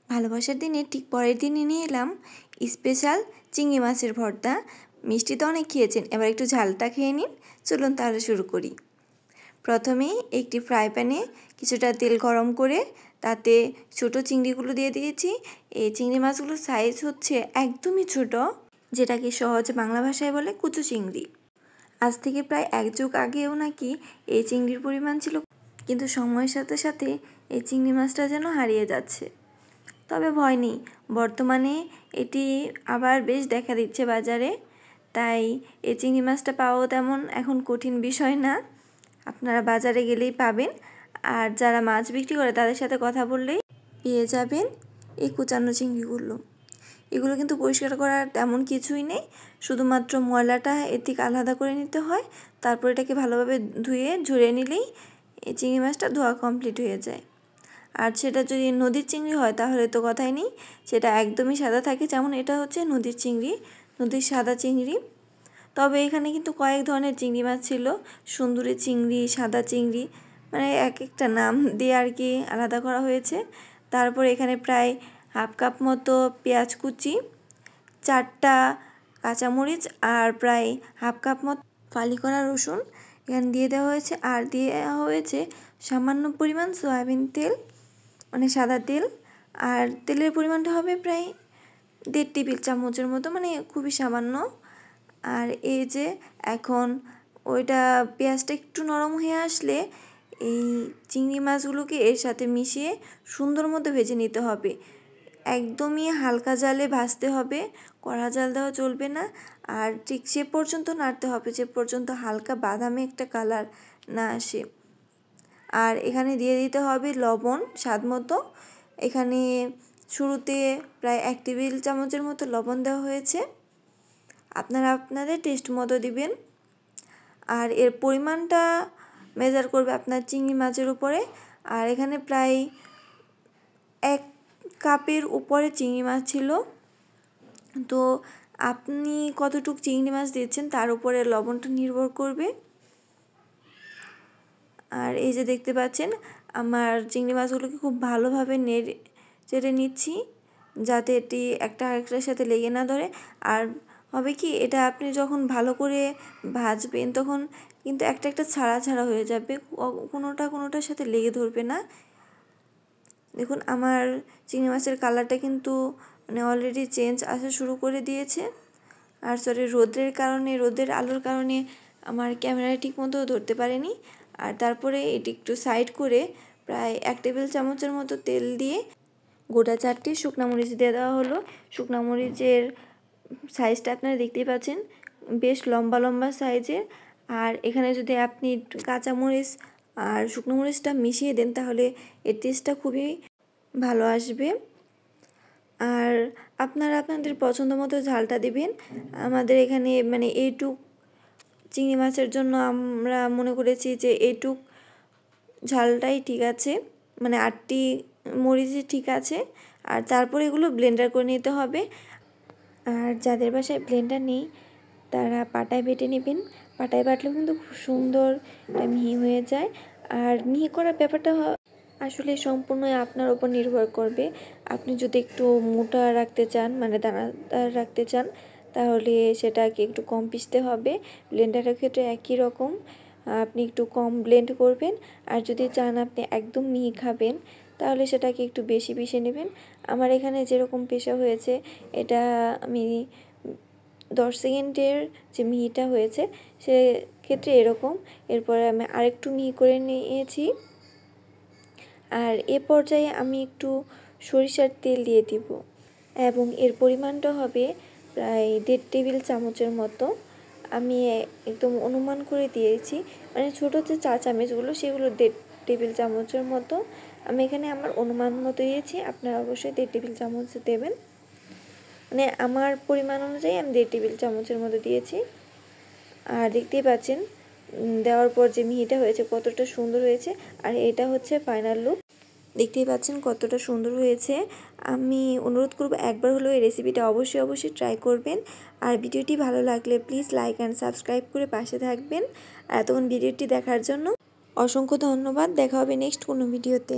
ভালোবাসার দিনে ঠিক পরের দিনই নিয়ে এলাম স্পেশাল চিংড়ি মাছের ভর্তা। মিষ্টি তো অনেক খেয়েছেন, এবার একটু ঝালটা খেয়ে নিন। চলুন তাহলে শুরু করি। প্রথমেই একটি ফ্রাই প্যানে কিছুটা তেল গরম করে তাতে ছোটো চিংড়িগুলো দিয়ে দিয়েছি। এই চিংড়ি মাছগুলোর সাইজ হচ্ছে একদমই ছোট, যেটাকে সহজ বাংলা ভাষায় বলে কুচো চিংড়ি। আজ থেকে প্রায় এক যুগ আগেও নাকি এই চিংড়ির পরিমাণ ছিল, কিন্তু সময়ের সাথে সাথে এই চিংড়ি মাছটা যেন হারিয়ে যাচ্ছে। তবে ভয় নেই, বর্তমানে এটি আবার বেশ দেখা দিচ্ছে বাজারে, তাই এই চিংড়ি মাছটা পাওয়াও তেমন এখন কঠিন বিষয় না। আপনারা বাজারে গেলেই পাবেন, আর যারা মাছ বিক্রি করে তাদের সাথে কথা বললেই পেয়ে যাবেন এই কুচানো চিংড়িগুলো। এগুলো কিন্তু পরিষ্কার করার তেমন কিছুই নেই, শুধুমাত্র ময়লাটা এর থেকে আলাদা করে নিতে হয়। তারপর এটাকে ভালোভাবে ধুয়ে ঝরিয়ে নিলেই এই চিংড়ি মাছটা ধোয়া কমপ্লিট হয়ে যায়। আর সেটা যদি নদীর চিংড়ি হয় তাহলে তো কথাই নেই, সেটা একদমই সাদা থাকে, যেমন এটা হচ্ছে নদীর চিংড়ি, নদীর সাদা চিংড়ি। তবে এখানে কিন্তু কয়েক ধরনের চিংড়ি মাছ ছিল, সুন্দরী চিংড়ি, সাদা চিংড়ি, মানে এক একটা নাম দিয়ে আর কি আলাদা করা হয়েছে। তারপর এখানে প্রায় হাফ কাপ মতো পেঁয়াজ কুচি, 4টা কাঁচামরিচ আর প্রায় হাফ কাপ মতো ফালি করা রসুন এখানে দিয়ে দেওয়া হয়েছে। আর দিয়ে দেওয়া হয়েছে সামান্য পরিমাণ সয়াবিন তেল, মানে সাদা তেল। আর তেলের পরিমাণটা হবে প্রায় 1.5 টেবিল চামচের মতো, মানে খুবই সামান্য। আর এই যে এখন ওইটা পেঁয়াজটা একটু নরম হয়ে আসলে এই চিংড়ি মাছগুলোকে এর সাথে মিশিয়ে সুন্দর মতো ভেজে নিতে হবে। একদমই হালকা জালে ভাজতে হবে, কড়া জাল দেওয়া চলবে না। আর ঠিক সে পর্যন্ত নাড়তে হবে যে পর্যন্ত হালকা বাদামি একটা কালার না আসে। আর এখানে দিয়ে দিতে হবে লবণ স্বাদ মতো। এখানে শুরুতে প্রায় 1 টেবিল চামচের মতো লবণ দেওয়া হয়েছে, আপনারা আপনাদের টেস্ট মতো দিবেন। আর এর পরিমাণটা মেজার করবে আপনার চিংড়ি মাছের উপরে। আর এখানে প্রায় 1 কাপের উপরে চিংড়ি মাছ ছিল, তো আপনি কতটুকু চিংড়ি মাছ দিচ্ছেন তার উপরে লবণটা নির্ভর করবে। আর এই যে দেখতে পাচ্ছেন আমার চিংড়ি মাছগুলোকে খুব ভালোভাবে চেড়ে নিচ্ছি, যাতে এটি একটা আরেকটার সাথে লেগে না ধরে। আর হবে কি, এটা আপনি যখন ভালো করে ভাজবেন তখন কিন্তু একটা একটা ছাড়া ছাড়া হয়ে যাবে, কোনোটার সাথে লেগে ধরবে না। দেখুন আমার চিংড়ি মাছের কালারটা কিন্তু মানে অলরেডি চেঞ্জ আসা শুরু করে দিয়েছে। আর সরি, রোদের আলোর কারণে আমার ক্যামেরা ঠিক মতো ধরতে পারেনি। আর তারপরে এটি একটু সাইড করে প্রায় 1 টেবিল চামচের মতো তেল দিয়ে গোটা 4টি শুকনো মরিচ দিয়ে দেওয়া হলো। শুকনো মরিচের সাইজটা আপনারা দেখতেই পাচ্ছেন, বেশ লম্বা লম্বা সাইজের। আর এখানে যদি আপনি কাঁচামরিচ আর শুকনো মরিচটা মিশিয়ে দেন তাহলে এর টেস্টটা খুবই ভালো আসবে। আর আপনারা আপনাদের পছন্দ মতো ঝালটা দিবেন। আমাদের এখানে মানে এইটুক চিংড়ি মাছের জন্য আমরা মনে করেছি যে এইটুক ঝালটাই ঠিক আছে, মানে 8টি মরিচই ঠিক আছে। আর তারপর এগুলো ব্লেন্ডার করে নিতে হবে। আর যাদের বাসায় ব্লেন্ডার নেই তারা পাটায় বেটে নেবেন। পাটায় বাটলেও কিন্তু খুব সুন্দর এটা মিহি হয়ে যায়। আর মিহি করার ব্যাপারটা আসলে সম্পূর্ণই আপনার উপর নির্ভর করবে। আপনি যদি একটু মোটা রাখতে চান, মানে দানাদার রাখতে চান, তাহলে সেটাকে একটু কম পিষতে হবে। ব্লেন্ডারের ক্ষেত্রে একই রকম, আপনি একটু কম ব্লেন্ড করবেন। আর যদি চান আপনি একদম মিহি খাবেন তাহলে সেটাকে একটু বেশি পিষে নেবেন। আমার এখানে যেরকম পেশা হয়েছে এটা আমি 10 সেকেন্ডের যে মিহিটা হয়েছে সেক্ষেত্রে এরকম। এরপরে আমি আরেকটু মিহি করে নিয়েছি। আর এ পর্যায়ে আমি একটু সরিষার তেল দিয়ে দিব এবং এর পরিমাণটা হবে প্রায় 1.5 টেবিল চামচের মতো। আমি একদম অনুমান করে দিয়েছি, মানে ছোটো যে চা চামচগুলো সেগুলো 1.5 টেবিল চামচের মতো আমি এখানে আমার অনুমান মতো দিয়েছি। আপনারা অবশ্যই 1.5 টেবিল চামচ দেবেন, মানে আমার পরিমাণ অনুযায়ী আমি 1.5 টেবিল চামচের মতো দিয়েছি। আর দেখতেই পাচ্ছেন দেওয়ার পর যে মিহিটা হয়েছে কতটা সুন্দর হয়েছে। আর এটা হচ্ছে ফাইনাল লুক, দেখতেই পাচ্ছেন কতটা সুন্দর হয়েছে। আমি অনুরোধ করব একবার হলেও এই রেসিপিটা অবশ্যই ট্রাই করবেন। আর ভিডিওটি ভালো লাগলে প্লিজ লাইক অ্যান্ড সাবস্ক্রাইব করে পাশে থাকবেন। আর এতক্ষণ ভিডিওটি দেখার জন্য অসংখ্য ধন্যবাদ। দেখা হবে নেক্সট কোনো ভিডিওতে।